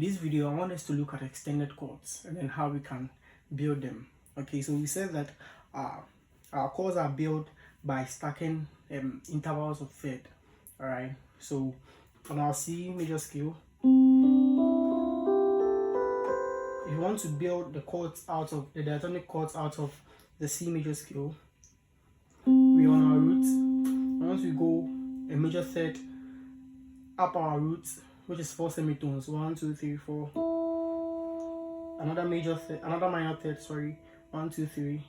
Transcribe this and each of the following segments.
in this video I want us to look at extended chords and then how we can build them. Okay, so we said that our chords are built by stacking intervals of third. All right, so on our C major scale, if you want to build the chords out of the diatonic chords out of the C major scale, we're on our roots. Once we go a major third up our roots, which is 4 semitones, 1 2 3 4, another major third, another minor third, sorry, 1 2 3,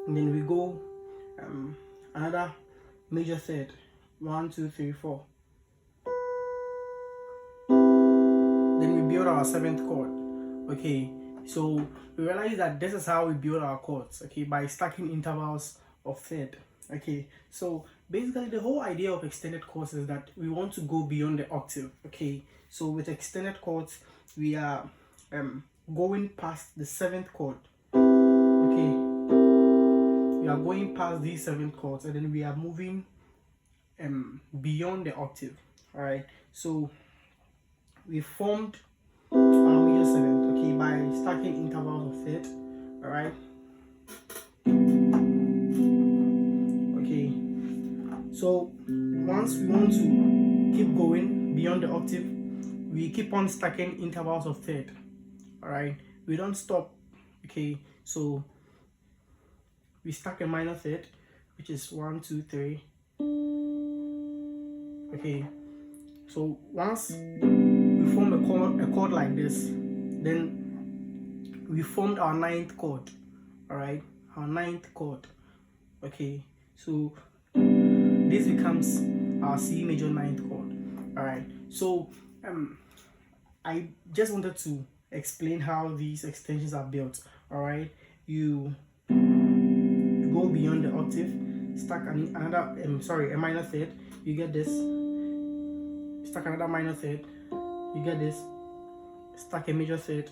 and then we go another major third, 1 2 3 4. Then we build our 7th chord. Okay, so we realize that this is how we build our chords, okay, by stacking intervals of third. Okay, so basically the whole idea of extended chords is that we want to go beyond the octave. Okay, so with extended chords we are going past the 7th chord. Okay, we are going past these 7th chords and then we are moving beyond the octave. All right, so we formed our major 7th, okay, by stacking intervals of third. All right, so once we want to keep going beyond the octave, we keep on stacking intervals of third. All right, we don't stop. Okay, so we stack a minor third, which is 1 2 3. Okay, so once we form a chord like this, then we formed our 9th chord. All right, our 9th chord. Okay, so this becomes our C major 9th chord. All right, so I just wanted to explain how these extensions are built. All right, you go beyond the octave, stack another a minor third, you get this. Stack another minor third, you get this. Stack a major third,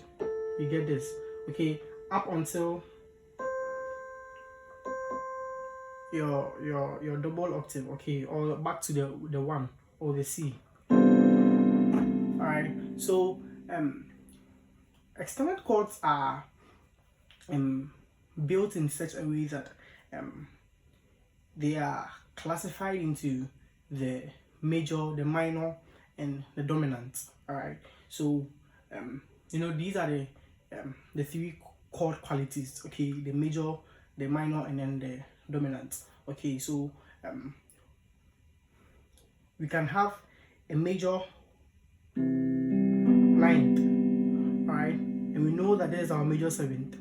you get this. Okay, up until your double octave, okay, or back to the 1 or the C. All right, so extended chords are built in such a way that they are classified into the major, the minor, and the dominant. All right, so these are the 3 chord qualities. Okay, the major, the minor, and then the dominant. Okay, so we can have a major 9th, all right, and we know that there's our major 7th.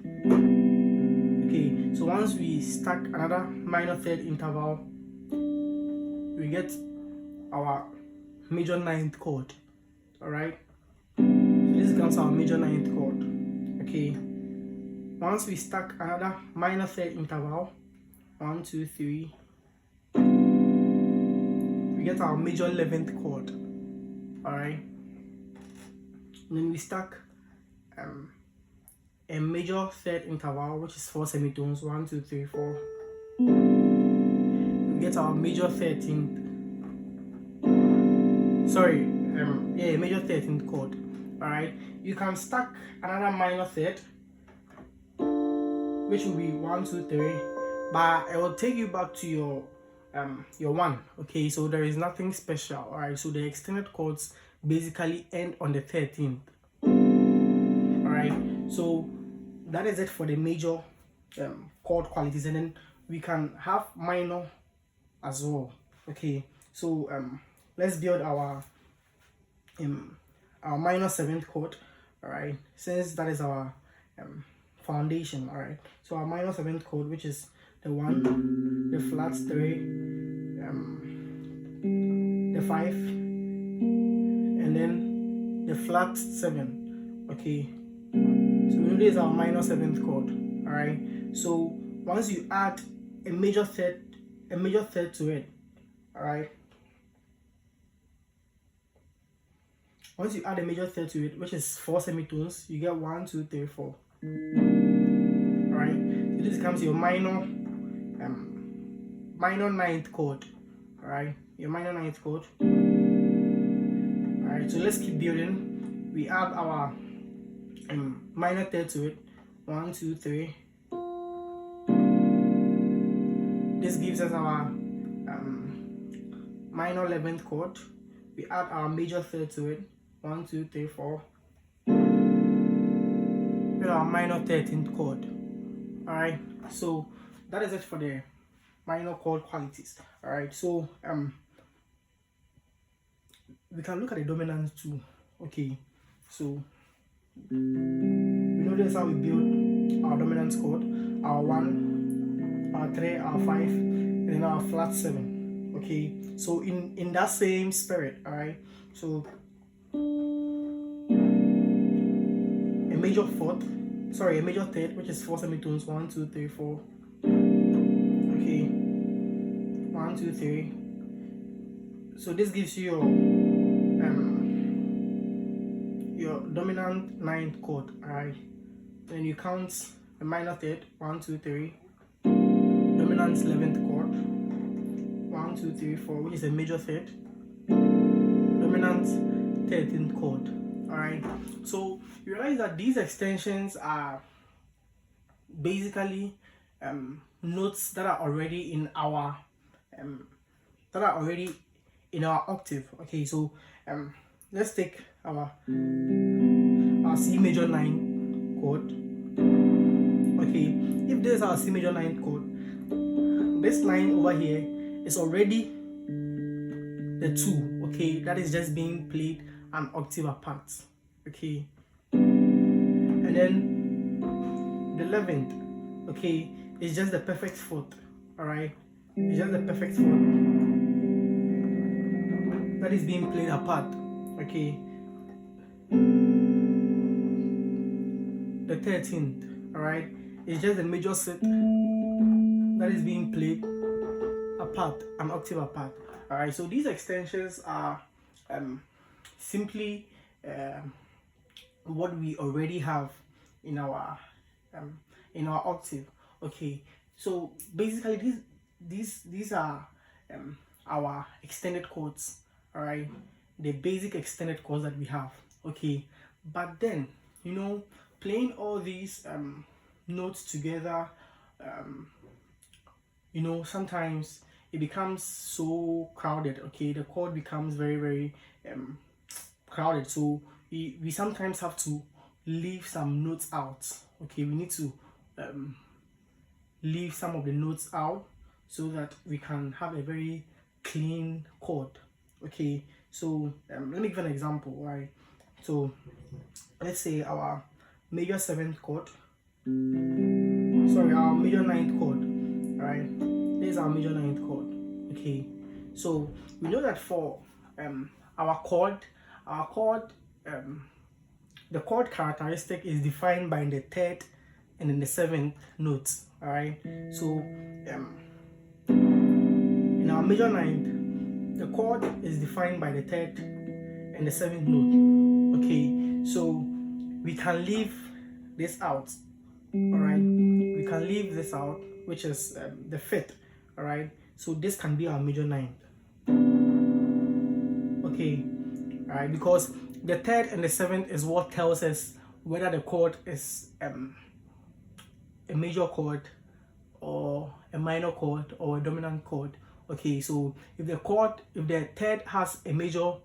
Okay, so once we stack another minor third interval, we get our major 9th chord. All right, so this becomes our major 9th chord. Okay, once we stack another minor third interval, 1 2 3, we get our major 11th chord. All right, and then we stack a major third interval, which is 4 semitones, 1 2 3 4. We get our major 13th, major 13th chord. All right, you can stack another minor third, which will be 1 2 3, but it will take you back to your 1. Okay, so there is nothing special. All right, so the extended chords basically end on the 13th. All right, so that is it for the major chord qualities, and then we can have minor as well. Okay, so let's build our minor 7th chord. All right, since that is our foundation. All right, so our minor 7th chord, which is the 1, the flat 3, the 5, and then the flat 7. Okay, so we know this is our minor 7th chord. All right, so once you add a major third to it, all right, once you add a major third to it, which is 4 semitones, you get 1 2 3 4. All right, so this becomes your minor 9th chord. All right, your minor 9th chord. All right, Alright, so let's keep building. We add our minor third to it. 1, 2, 3. This gives us our minor 11th chord. We add our major third to it. 1, 2, 3, 4. With our minor 13th chord. Alright, so that is it for the minor chord qualities. Alright, so we can look at the dominance too. Okay, so we notice how we build our dominance chord, our 1, our 3, our 5, and then our flat 7. Okay, so in that same spirit, alright, so a major third, which is 4 semitones, 1, 2, 3, 4. Okay, 1, 2, 3. So this gives you your dominant 9th chord. Alright, then you count a minor third, 1, 2, 3. Dominant 11th chord, 1, 2, 3, 4, which is a major third. Dominant 13th chord. Alright, so you realize that these extensions are basically notes that are already in our octave. Okay, so let's take our C major 9 chord. Okay, if this is our C major 9 chord, this line over here is already the 2. Okay, that is just being played an octave apart. Okay, and then the 11th, okay, is just the perfect fourth. Alright, it's just the perfect fourth that is being played apart. Okay, the 13th, alright, is just the major set that is being played apart, an octave apart. Alright, so these extensions are simply what we already have in our octave. Okay, so basically these are our extended chords. All right, the basic extended chords that we have. Okay, but then playing all these notes together, sometimes it becomes so crowded. Okay, the chord becomes very, very crowded, so we sometimes have to leave some notes out. Okay, we need to leave some of the notes out so that we can have a very clean chord. Okay, so let me give an example. Right, so let's say our major 7th chord, our major 9th chord. Right, this is our major 9th chord. Okay, so we know that for our chord, the chord characteristic is defined by the 3rd and then the 7th notes. All right, so in our major 9th, the chord is defined by the 3rd and the 7th note. Okay, so we can leave this out. All right, we can leave this out, which is the 5th. All right, so this can be our major 9th. Okay, all right, because the 3rd and the 7th is what tells us whether the chord is a major chord or a minor chord or a dominant chord. Okay, so if the 3rd has a major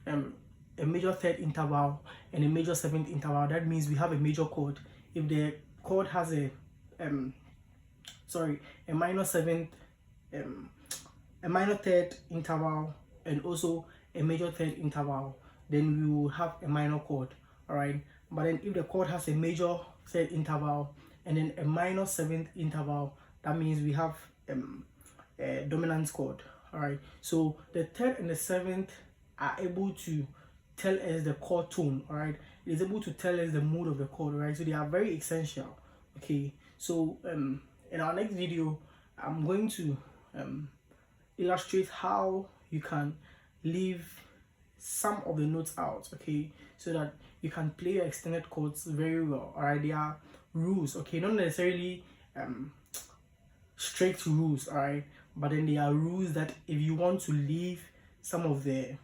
3rd interval and a major 7th interval, that means we have a major chord. If the chord has a minor 7th, a minor 3rd interval and also a major 3rd interval, then we will have a minor chord. All right, but then if the chord has a major 3rd interval and then a minor 7th interval, that means we have a dominant chord. All right, so the 3rd and the 7th are able to tell us the chord tone. All right, it is able to tell us the mood of the chord. Right, so they are very essential. Okay, so in our next video, I'm going to illustrate how you can leave some of the notes out. Okay, so that you can play your extended chords very well. All right, there are rules. Okay, not necessarily strict rules. All right, but then there are rules that if you want to leave some of the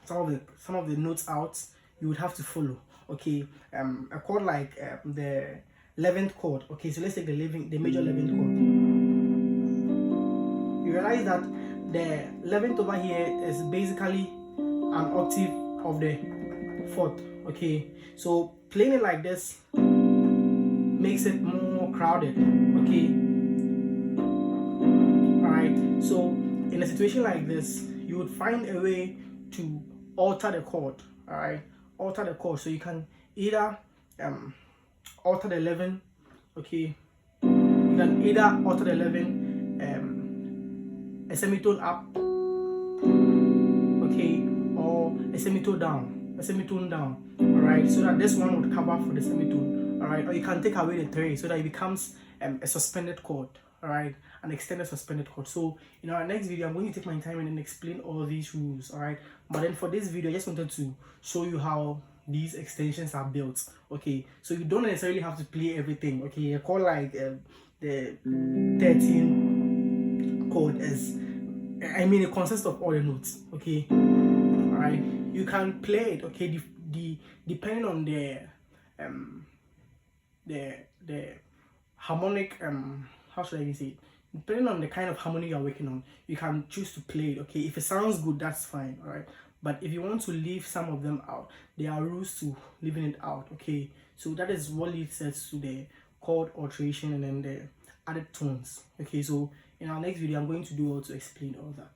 some of the notes out, you would have to follow. Okay, a chord like the 11th chord. Okay, so let's take the major 11th chord. You realize that the 11th over here is basically an octave of the 4th. Okay, so playing it like this makes it more crowded. Okay, all right. So in a situation like this, you would find a way to alter the chord. All right, alter the chord. So you can either alter the 11. Okay, you can either alter the 11 a semitone up, okay, or a semitone down, all right, so that this one would cover for the semitone, all right, or you can take away the 3 so that it becomes a suspended chord, all right, an extended suspended chord. So in our next video, I'm going to take my time and explain all these rules, all right, but then for this video, I just wanted to show you how these extensions are built. Okay, so you don't necessarily have to play everything. Okay, a chord like the 13 chord is, it consists of all the notes. Okay, all right, you can play it. Okay, depending on the harmonic, how should I say it, depending on the kind of harmony you're working on, you can choose to play it. Okay, if it sounds good, that's fine. All right, but if you want to leave some of them out, there are rules to leaving it out. Okay, so that is what leads us to the chord alteration and then the added tones. Okay, so in our next video, I'm going to do all to explain all that.